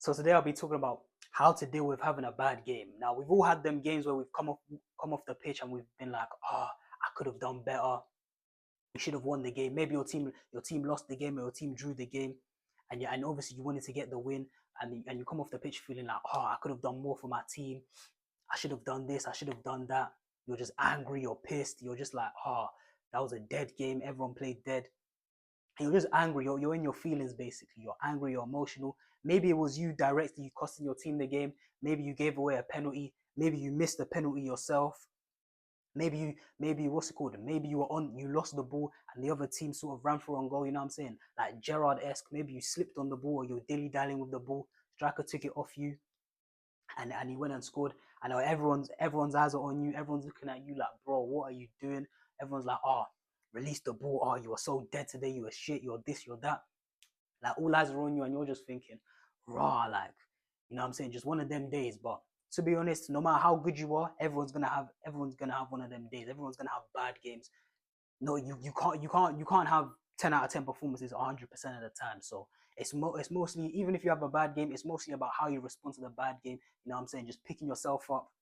So today I'll be talking about how to deal with having a bad game. Now we've all had them games where we've come off the pitch and we've been like, I could have done better. We should have won the game. Maybe your team lost the game or your team drew the game, and obviously you wanted to get the win, and you come off the pitch feeling like, I could have done more for my team. I should have done this. I should have done that. You're just angry. You're pissed. You're just like, that was a dead game. Everyone played dead. And you're just angry. You're in your feelings basically. You're angry. You're emotional. Maybe it was you directly costing your team the game. Maybe you gave away a penalty. Maybe you missed a penalty yourself. Maybe what's it called? Maybe you lost the ball and the other team sort of ran for on goal. You know what I'm saying? Like Gerrard-esque. Maybe you slipped on the ball or you're dilly dallying with the ball. Striker took it off you, and he went and scored. I know everyone's eyes are on you. Everyone's looking at you like, bro, what are you doing? Everyone's like, release the ball. You were so dead today. You were shit. You're this. You're that. Like all eyes are on you, and you're just thinking, like, you know what I'm saying? Just one of them days. But to be honest, no matter how good you are, everyone's gonna have one of them days. Everyone's gonna have bad games. No, you can't have 10 out of 10 performances 100% of the time. So it's mostly, even if you have a bad game, it's mostly about how you respond to the bad game. You know what I'm saying? Just picking yourself up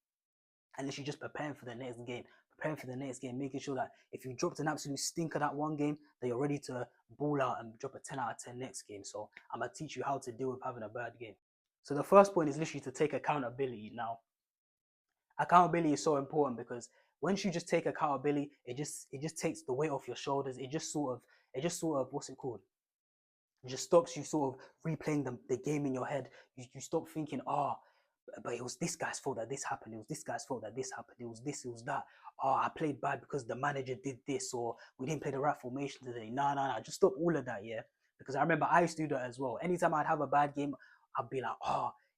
and literally just preparing for the next game. Preparing for the next game, making sure that if you dropped an absolute stinker that one game, that you're ready to ball out and drop a 10 out of 10 next game. So I'm gonna teach you how to deal with having a bad game. So the first point is literally to take accountability. Now, accountability is so important because once you just take accountability, it just takes the weight off your shoulders. It just sort of what's it called? It just stops you sort of replaying the game in your head. You stop thinking, but it was this guy's fault that this happened. It was this guy's fault that this happened. It was this, it was that. I played bad because the manager did this, or we didn't play the right formation today. No. Just stop all of that, yeah. Because I remember I used to do that as well. Anytime I'd have a bad game, I'd be like,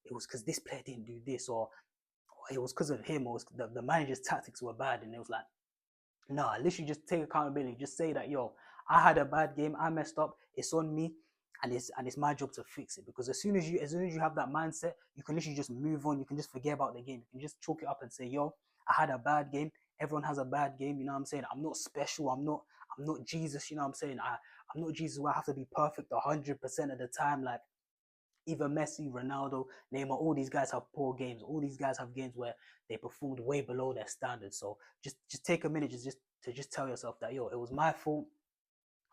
it was because this player didn't do this, or it was because of him, or the manager's tactics were bad. And it was like, no, literally just take accountability. Just say that, yo, I had a bad game, I messed up, it's on me, and it's my job to fix it. Because as soon as you have that mindset, you can literally just move on. You can just forget about the game. You can just chalk it up and say, yo, I had a bad game. Everyone has a bad game. You know what I'm saying? I'm not special. I'm not Jesus. You know what I'm saying? I'm not Jesus where I have to be perfect 100% of the time. Like either Messi, Ronaldo, Neymar, all these guys have poor games. All these guys have games where they performed way below their standards. So just take a minute just tell yourself that, yo, it was my fault.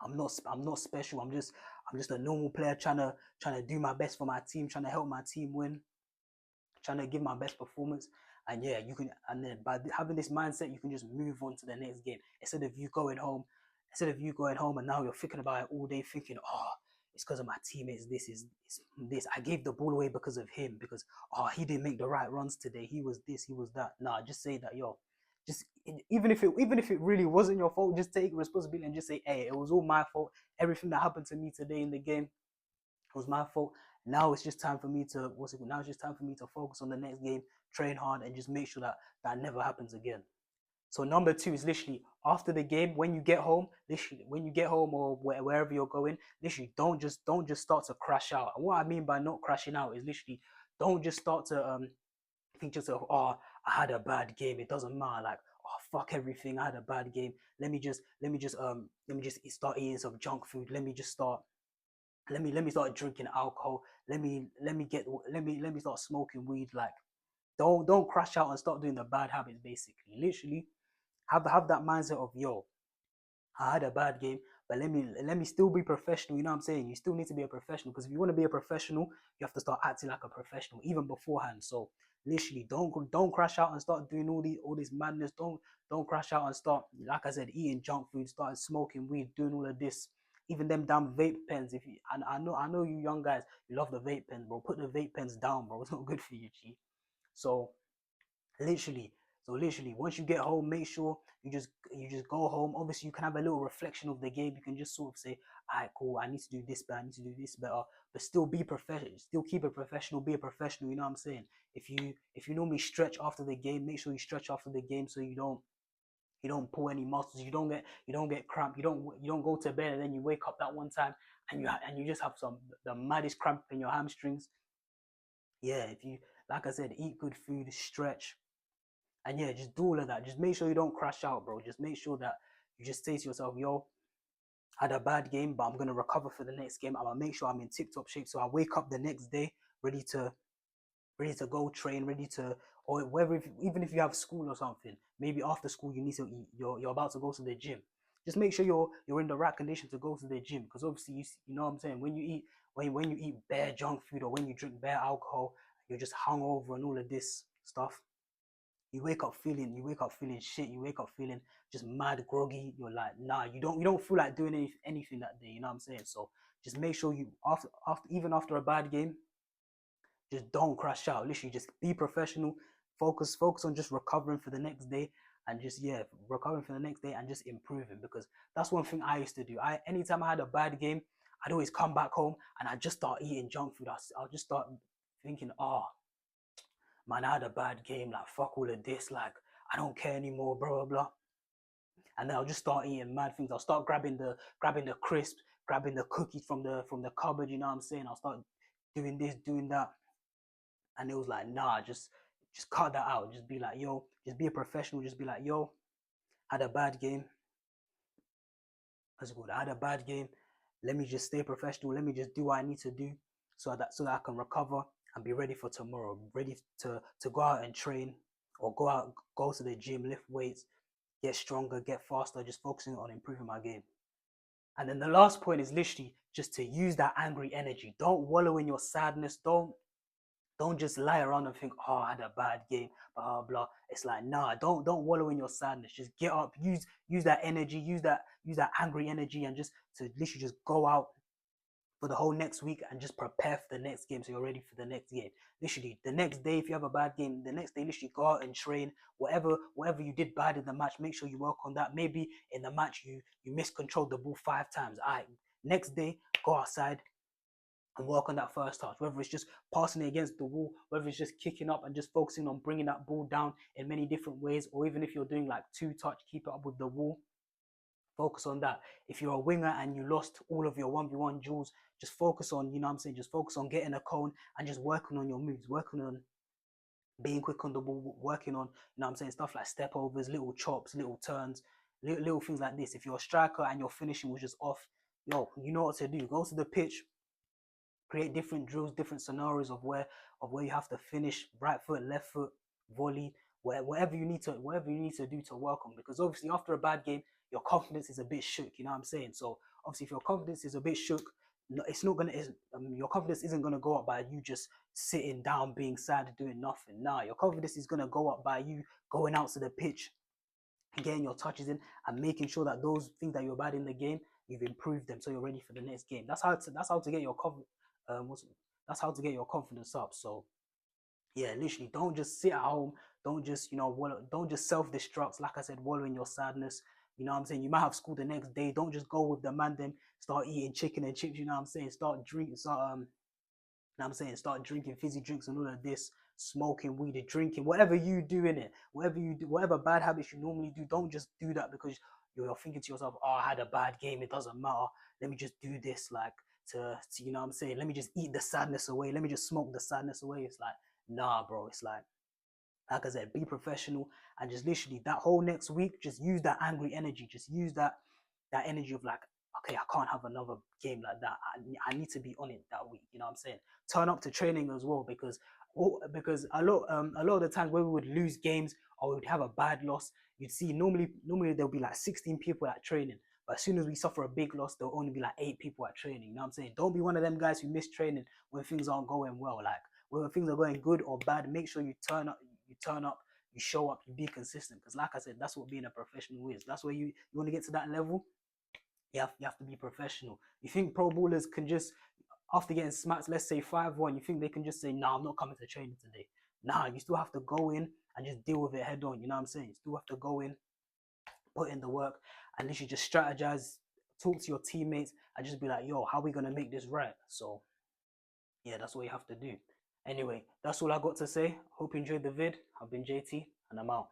I'm not special. I'm just a normal player trying to do my best for my team, trying to help my team win, trying to give my best performance. And yeah, you can, and then by having this mindset, you can just move on to the next game instead of you going home and now you're thinking about it all day, thinking, it's because of my teammates. This. I gave the ball away because of him. Because he didn't make the right runs today. He was this. He was that. Nah, just say that, yo. Just even if it really wasn't your fault, just take responsibility and just say, hey, it was all my fault. Everything that happened to me today in the game was my fault. Now it's just time for me to Now it's just time for me to focus on the next game, train hard, and just make sure that never happens again. So number two is literally after the game, when you get home, literally when you get home or wherever you're going, literally don't just start to crash out. And what I mean by not crashing out is literally don't just start to think to yourself, I had a bad game. It doesn't matter. Like, fuck everything. I had a bad game. Let me just start eating some junk food. Let me start drinking alcohol. Let me start smoking weed. Like, don't crash out and start doing the bad habits. Basically, literally have that mindset of, yo, I had a bad game, but let me still be professional. You know what I'm saying? You still need to be a professional, because if you want to be a professional, you have to start acting like a professional even beforehand. So literally, don't crash out and start doing all this madness. Don't crash out and start, like I said, eating junk food, start smoking weed, doing all of this. Even them damn vape pens. If you, and I know you young guys, you love the vape pens, bro. Put the vape pens down, bro. It's not good for you, G. So literally literally once you get home, make sure you just go home. Obviously you can have a little reflection of the game. You can just sort of say, all right, cool, I need to do this better, I need to do this better. But still be professional, still keep it professional, be a professional. You know what I'm saying? If you normally stretch after the game, make sure you stretch after the game, so you don't pull any muscles, you don't get cramp, you don't go to bed and then you wake up that one time and you just have the maddest cramp in your hamstrings. Yeah, if you, like I said, eat good food, stretch, and yeah, just do all of that. Just make sure you don't crash out, bro. Just make sure that you just say to yourself, yo, I had a bad game, but I'm gonna recover for the next game. I'm gonna make sure I'm in tip top shape. So I wake up the next day ready to go train, ready to, or whether even if you have school or something, maybe after school you need to, you're about to go to the gym. Just make sure you're in the right condition to go to the gym, because obviously you know what I'm saying, when you eat, when you eat bare junk food, or when you drink bare alcohol, you're just hungover and all of this stuff. You wake up feeling shit, you wake up feeling just mad groggy. You're like, nah, you don't feel like doing anything that day, you know what I'm saying? So just make sure you, even after a bad game, just don't crash out. Literally, just be professional. Focus on just recovering for the next day, and just, yeah, recovering for the next day and just improving. Because that's one thing I used to do. Anytime I had a bad game, I'd always come back home and I'd just start eating junk food. I'll just start thinking, oh man, I had a bad game. Like, fuck all of this. Like, I don't care anymore. Blah blah blah. And then I'll just start eating mad things. I'll start grabbing the crisps, grabbing the cookies from the cupboard. You know what I'm saying? I'll start doing this, doing that. And it was like, nah, just cut that out. Just be like, yo, just be a professional. Just be like, yo, had a bad game. That's good. I had a bad game. Let me just stay professional. Let me just do what I need to do, so that I can recover and be ready for tomorrow. Ready to go out and train, or go to the gym, lift weights, get stronger, get faster. Just focusing on improving my game. And then the last point is literally just to use that angry energy. Don't wallow in your sadness. Don't just lie around and think, oh, I had a bad game, blah blah. It's like, nah, don't wallow in your sadness. Just get up, use that energy, use that angry energy, and just to literally just go out for the whole next week and just prepare for the next game, so you're ready for the next game. Literally, the next day, if you have a bad game, the next day, literally go out and train. Whatever you did bad in the match, make sure you work on that. Maybe in the match you miscontrolled the ball 5 times. All right, next day, go outside and work on that first touch, whether it's just passing it against the wall, whether it's just kicking up and just focusing on bringing that ball down in many different ways, or even if you're doing like 2 touch, keep it up with the wall, focus on that. If you're a winger and you lost all of your 1v1 duels, just focus on, you know what I'm saying, just focus on getting a cone and just working on your moves, working on being quick on the ball, working on, you know what I'm saying, stuff like step overs, little chops, little turns, little things like this. If you're a striker and your finishing was just off, yo, you know what to do. Go to the pitch, create different drills, different scenarios of where you have to finish, right foot, left foot, volley, whatever you need to do to work on. Because obviously after a bad game, your confidence is a bit shook. You know what I'm saying? So obviously if your confidence is a bit shook, it's not gonna. Your confidence isn't gonna go up by you just sitting down, being sad, doing nothing. Nah, your confidence is gonna go up by you going out to the pitch, getting your touches in, and making sure that those things that you're bad in the game, you've improved them, so you're ready for the next game. That's how to get your that's how to get your confidence up. So yeah, literally, don't just sit at home. Don't just, don't just self-destruct. Like I said, wallow in your sadness. You know what I'm saying? You might have school the next day. Don't just go with the man them, start eating chicken and chips. You know what I'm saying? Start drinking fizzy drinks and all of this, smoking weed, drinking, whatever you do in it, whatever you do, whatever bad habits you normally do. Don't just do that because you're thinking to yourself, oh, I had a bad game, it doesn't matter. Let me just do this, like, to you know what I'm saying? Let me just eat the sadness away. Let me just smoke the sadness away. It's like, nah, bro. It's like I said, be professional, and just literally that whole next week, just use that angry energy. Just use that energy of like, okay, I can't have another game like that. I need to be on it that week. You know what I'm saying? Turn up to training as well, because a lot of the times when we would lose games or we would have a bad loss, you'd see normally there'll be like 16 people at training. But as soon as we suffer a big loss, there'll only be like 8 people at training. You know what I'm saying? Don't be one of them guys who miss training when things aren't going well. Like, whether things are going good or bad, make sure you turn up, you show up, you be consistent. Because like I said, that's what being a professional is. That's where you want to get to that level. You have to be professional. You think pro ballers can just, after getting smacked, let's say 5-1, you think they can just say, nah, I'm not coming to training today? Nah, you still have to go in and just deal with it head on. You know what I'm saying? You still have to go in, put in the work, and literally just strategize, talk to your teammates, and just be like, yo, how are we gonna make this right? So yeah, that's what you have to do. Anyway, that's all I got to say. Hope you enjoyed the vid. I've been JT, and I'm out.